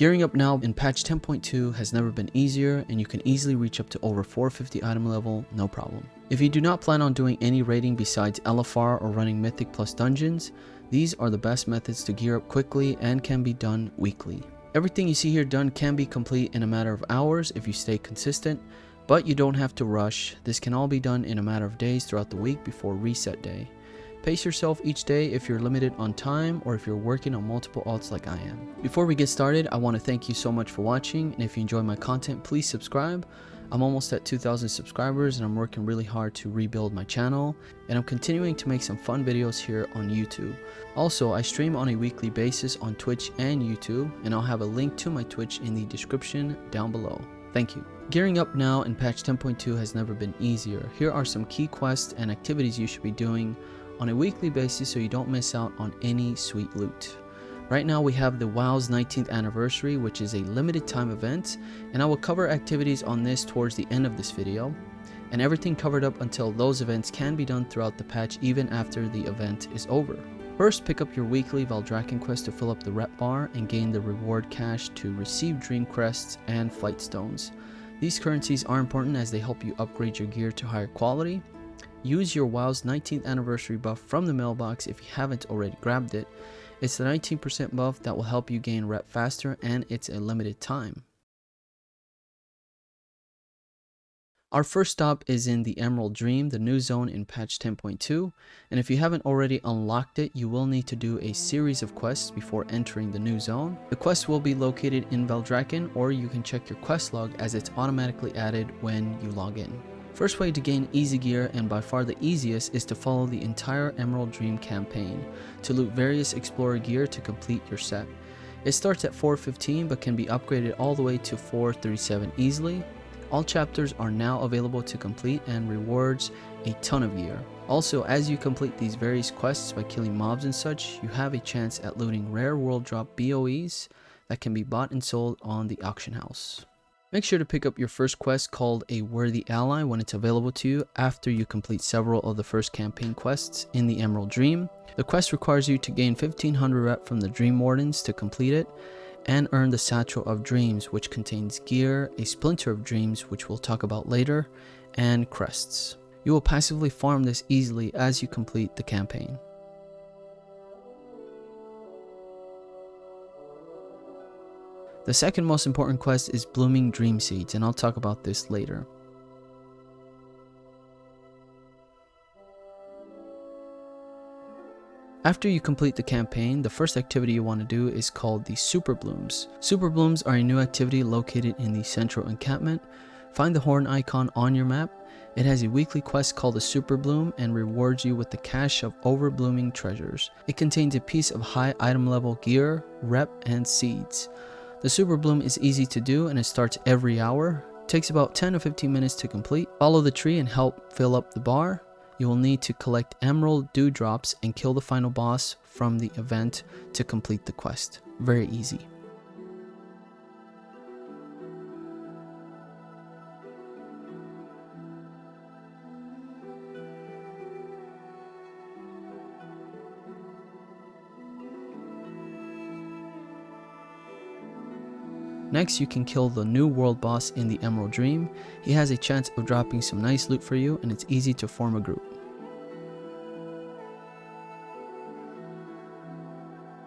Gearing up now in patch 10.2 has never been easier, and you can easily reach up to over 450 item level, no problem. If you do not plan on doing any raiding besides LFR or running Mythic plus dungeons, these are the best methods to gear up quickly and can be done weekly. Everything you see here done can be complete in a matter of hours if you stay consistent, but you don't have to rush. This can all be done in a matter of days throughout the week before reset day. Pace yourself each day if you're limited on time or if you're working on multiple alts like I am. Before we get started, I want to thank you so much for watching, and if you enjoy my content, please subscribe. I'm almost at 2,000 subscribers and I'm working really hard to rebuild my channel, and I'm continuing to make some fun videos here on YouTube. Also, I stream on a weekly basis on Twitch and YouTube, and I'll have a link to my Twitch in the description down below. Thank you. Gearing up now in patch 10.2 has never been easier. Here are some key quests and activities you should be doing on a weekly basis so you don't miss out on any sweet loot. Right now we have the WoW's 19th anniversary, which is a limited time event, and I will cover activities on this towards the end of this video, and everything covered up until those events can be done throughout the patch even after the event is over. First, pick up your weekly Valdrakken quest to fill up the rep bar and gain the reward cash to receive dream crests and flight stones. These currencies are important as they help you upgrade your gear to higher quality. Use your WoW's 19th anniversary buff from the mailbox if you haven't already grabbed it. It's the 19% buff that will help you gain rep faster, and it's a limited time. Our first stop is in the Emerald Dream, the new zone in patch 10.2, and if you haven't already unlocked it, you will need to do a series of quests before entering the new zone. The quests will be located in Valdrakken, or you can check your quest log as it's automatically added when you log in. First way to gain easy gear, and by far the easiest, is to follow the entire Emerald Dream campaign to loot various explorer gear to complete your set. It starts at 415 but can be upgraded all the way to 437 easily. All chapters are now available to complete and rewards a ton of gear. Also, as you complete these various quests by killing mobs and such, you have a chance at looting rare world drop BOEs that can be bought and sold on the auction house. Make sure to pick up your first quest called a Worthy Ally when it's available to you after you complete several of the first campaign quests in the Emerald Dream. The quest requires you to gain 1500 rep from the Dream Wardens to complete it, and earn the Satchel of Dreams, which contains gear, a Splinter of Dreams, which we'll talk about later, and crests. You will passively farm this easily as you complete the campaign. The second most important quest is Blooming Dream Seeds, and I'll talk about this later. After you complete the campaign, the first activity you want to do is called the Super Blooms. Super Blooms are a new activity located in the central encampment. Find the horn icon on your map. It has a weekly quest called the Super Bloom and rewards you with the cache of overblooming treasures. It contains a piece of high item level gear, rep, and seeds. The Super Bloom is easy to do and it starts every hour. It takes about 10 to 15 minutes to complete. Follow the tree and help fill up the bar. You will need to collect emerald dewdrops and kill the final boss from the event to complete the quest. Very easy. Next, you can kill the new world boss in the Emerald Dream. He has a chance of dropping some nice loot for you, and it's easy to form a group.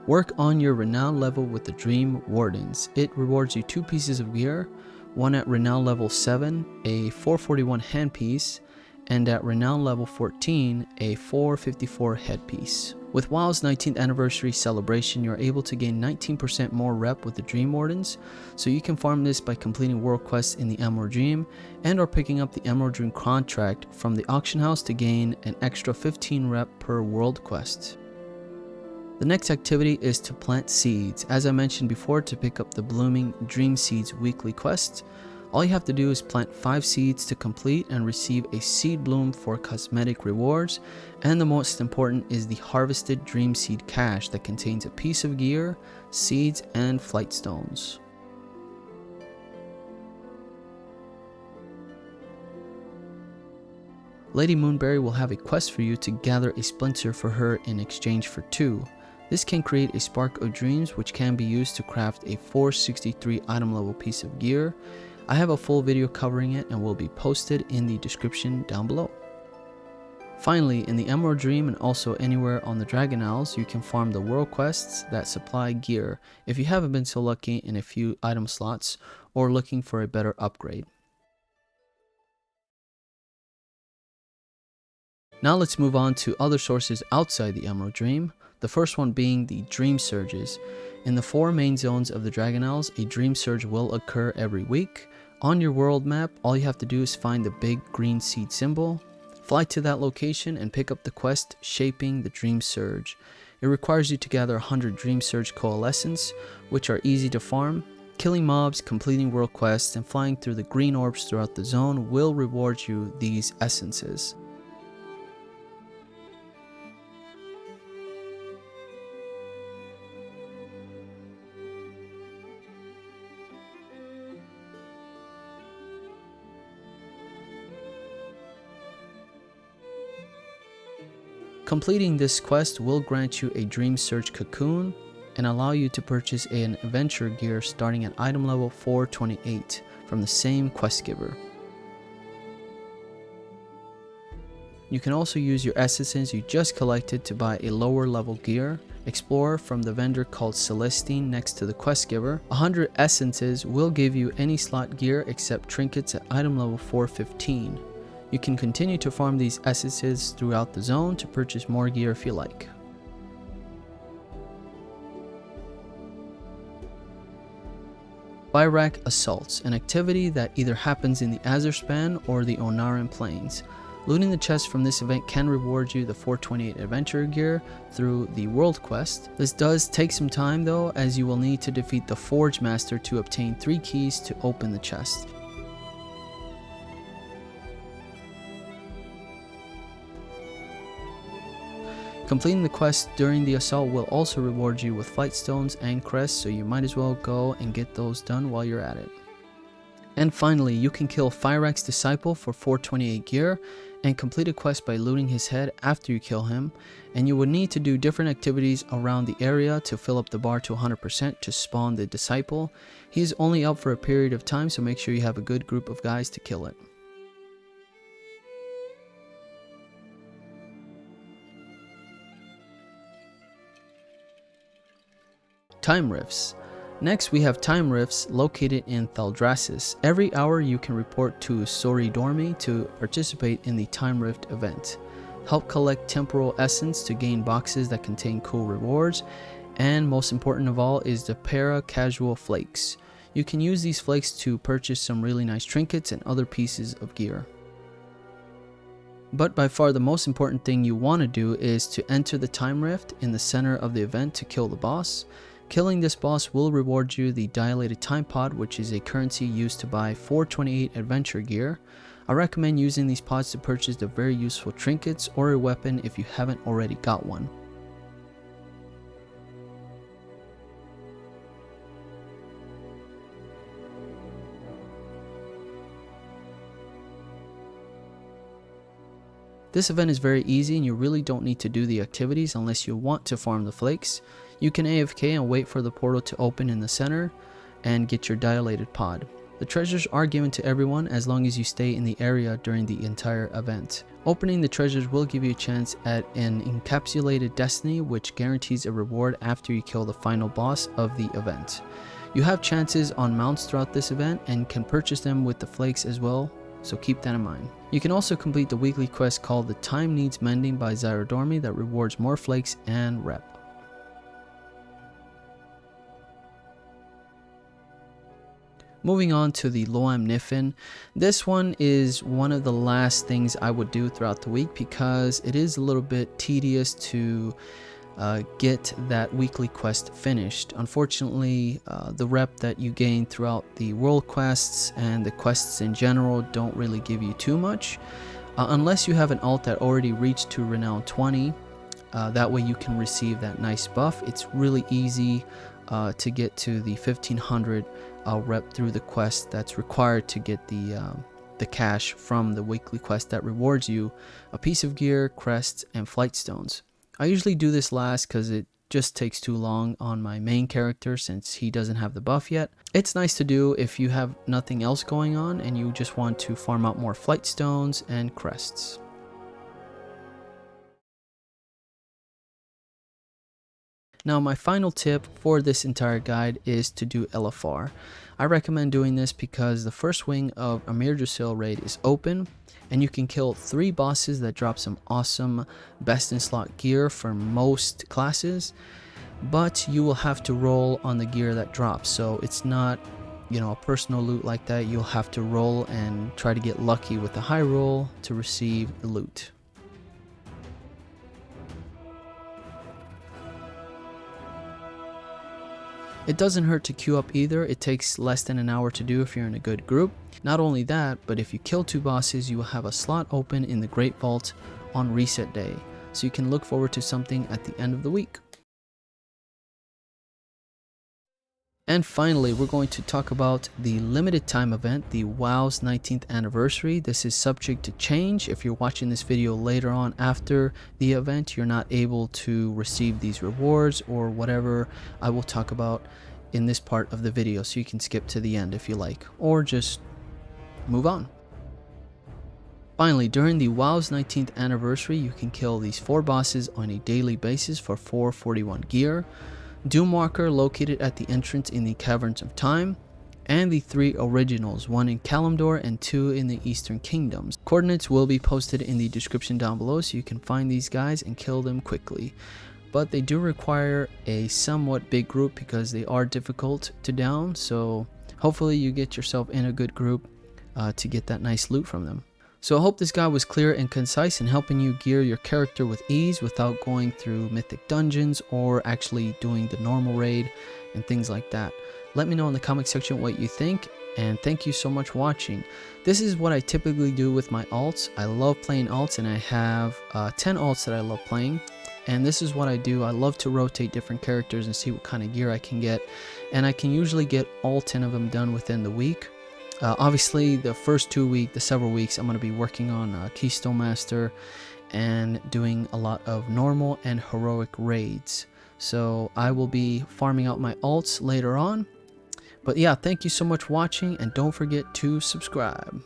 Work on your renown level with the Dream Wardens. It rewards you 2 pieces of gear, one at renown level 7, a 441 handpiece, and at renown level 14, a 454 headpiece. With WoW's 19th anniversary celebration, you're able to gain 19% more rep with the Dream Wardens, so you can farm this by completing world quests in the Emerald Dream and or picking up the Emerald Dream contract from the auction house to gain an extra 15 rep per world quest. The next activity is to plant seeds. As I mentioned before, to pick up the Blooming Dream Seeds weekly quest, all you have to do is plant 5 seeds to complete and receive a seed bloom for cosmetic rewards, and the most important is the harvested dream seed cache that contains a piece of gear, seeds, and flight stones. Lady Moonberry will have a quest for you to gather a splinter for her in exchange for 2. This can create a spark of dreams which can be used to craft a 463 item level piece of gear. I have a full video covering it and will be posted in the description down below. Finally, in the Emerald Dream and also anywhere on the Dragon Isles, you can farm the world quests that supply gear if you haven't been so lucky in a few item slots or looking for a better upgrade. Now let's move on to other sources outside the Emerald Dream, the first one being the Dream Surges. In the 4 main zones of the Dragon Isles, a Dream Surge will occur every week. On your world map, all you have to do is find the big green seed symbol, fly to that location and pick up the quest Shaping the Dream Surge. It requires you to gather 100 Dream Surge coalescence, which are easy to farm. Killing mobs, completing world quests, and flying through the green orbs throughout the zone will reward you these essences. Completing this quest will grant you a Dream Surge cocoon and allow you to purchase an adventure gear starting at item level 428 from the same quest giver. You can also use your essences you just collected to buy a lower level gear. Explore from the vendor called Celestine next to the quest giver. 100 essences will give you any slot gear except trinkets at item level 415. You can continue to farm these essences throughout the zone to purchase more gear if you like. Byrak Assaults, an activity that either happens in the Azerspan or the Onaran Plains. Looting the chest from this event can reward you the 428 adventure gear through the world quest. This does take some time though, as you will need to defeat the Forge Master to obtain 3 keys to open the chest. Completing the quest during the assault will also reward you with flight stones and crests, so you might as well go and get those done while you're at it. And finally, you can kill Fyrax's disciple for 428 gear and complete a quest by looting his head after you kill him, and you would need to do different activities around the area to fill up the bar to 100% to spawn the disciple. He is only up for a period of time, so make sure you have a good group of guys to kill it. Time Rifts. Next we have time rifts located in Thaldraszus. Every hour you can report to Sori Dormi to participate in the Time Rift event. Help collect temporal essence to gain boxes that contain cool rewards, and most important of all is the para casual flakes. You can use these flakes to purchase some really nice trinkets and other pieces of gear. But by far the most important thing you want to do is to enter the Time Rift in the center of the event to kill the boss. Killing this boss will reward you the Dilated Time Pod, which is a currency used to buy 428 adventure gear. I recommend using these pods to purchase the very useful trinkets or a weapon if you haven't already got one. This event is very easy and you really don't need to do the activities unless you want to farm the flakes. You can AFK and wait for the portal to open in the center and get your dilated pod. The treasures are given to everyone as long as you stay in the area during the entire event. Opening the treasures will give you a chance at an encapsulated destiny, which guarantees a reward after you kill the final boss of the event. You have chances on mounts throughout this event and can purchase them with the flakes as well, so keep that in mind. You can also complete the weekly quest called The Time Needs Mending by Zyrodormi that rewards more flakes and rep. Moving on to the Lamnifin. This one is one of the last things I would do throughout the week because it is a little bit tedious to get that weekly quest finished. Unfortunately, the rep that you gain throughout the world quests and the quests in general don't really give you too much. Unless you have an alt that already reached to renown 20, that way you can receive that nice buff. It's really easy to get to the 1500 rep through the quest that's required to get the cash from the weekly quest that rewards you a piece of gear, crests, and flight stones. I usually do this last because it just takes too long on my main character since he doesn't have the buff yet. It's nice to do if you have nothing else going on and you just want to farm out more flight stones and crests. Now my final tip for this entire guide is to do LFR. I recommend doing this because the first wing of Amir Jusil raid is open and you can kill 3 bosses that drop some awesome best in slot gear for most classes, but you will have to roll on the gear that drops. So it's not, you know, a personal loot like that. You'll have to roll and try to get lucky with the high roll to receive the loot. It doesn't hurt to queue up either. It takes less than an hour to do if you're in a good group. Not only that, but if you kill 2 bosses, you will have a slot open in the Great Vault on reset day. So you can look forward to something at the end of the week. And finally, we're going to talk about the limited time event, the WoW's 19th anniversary. This is subject to change. If you're watching this video later on after the event, you're not able to receive these rewards or whatever I will talk about in this part of the video. So you can skip to the end if you like, or just move on. Finally, during the WoW's 19th anniversary, you can kill these 4 bosses on a daily basis for 441 gear. Doomwalker located at the entrance in the Caverns of Time, and the 3 originals, 1 in Kalimdor and 2 in the Eastern Kingdoms. Coordinates will be posted in the description down below so you can find these guys and kill them quickly. But they do require a somewhat big group because they are difficult to down, so hopefully you get yourself in a good group to get that nice loot from them. So I hope this guide was clear and concise in helping you gear your character with ease without going through mythic dungeons or actually doing the normal raid and things like that. Let me know in the comment section what you think, and thank you so much for watching. This is what I typically do with my alts. I love playing alts, and I have 10 alts that I love playing. And this is what I do. I love to rotate different characters and see what kind of gear I can get. And I can usually get all 10 of them done within the week. Obviously, the first 2 weeks, the several weeks, I'm going to be working on Keystone Master and doing a lot of normal and heroic raids. So I will be farming out my alts later on. But yeah, thank you so much for watching, and don't forget to subscribe.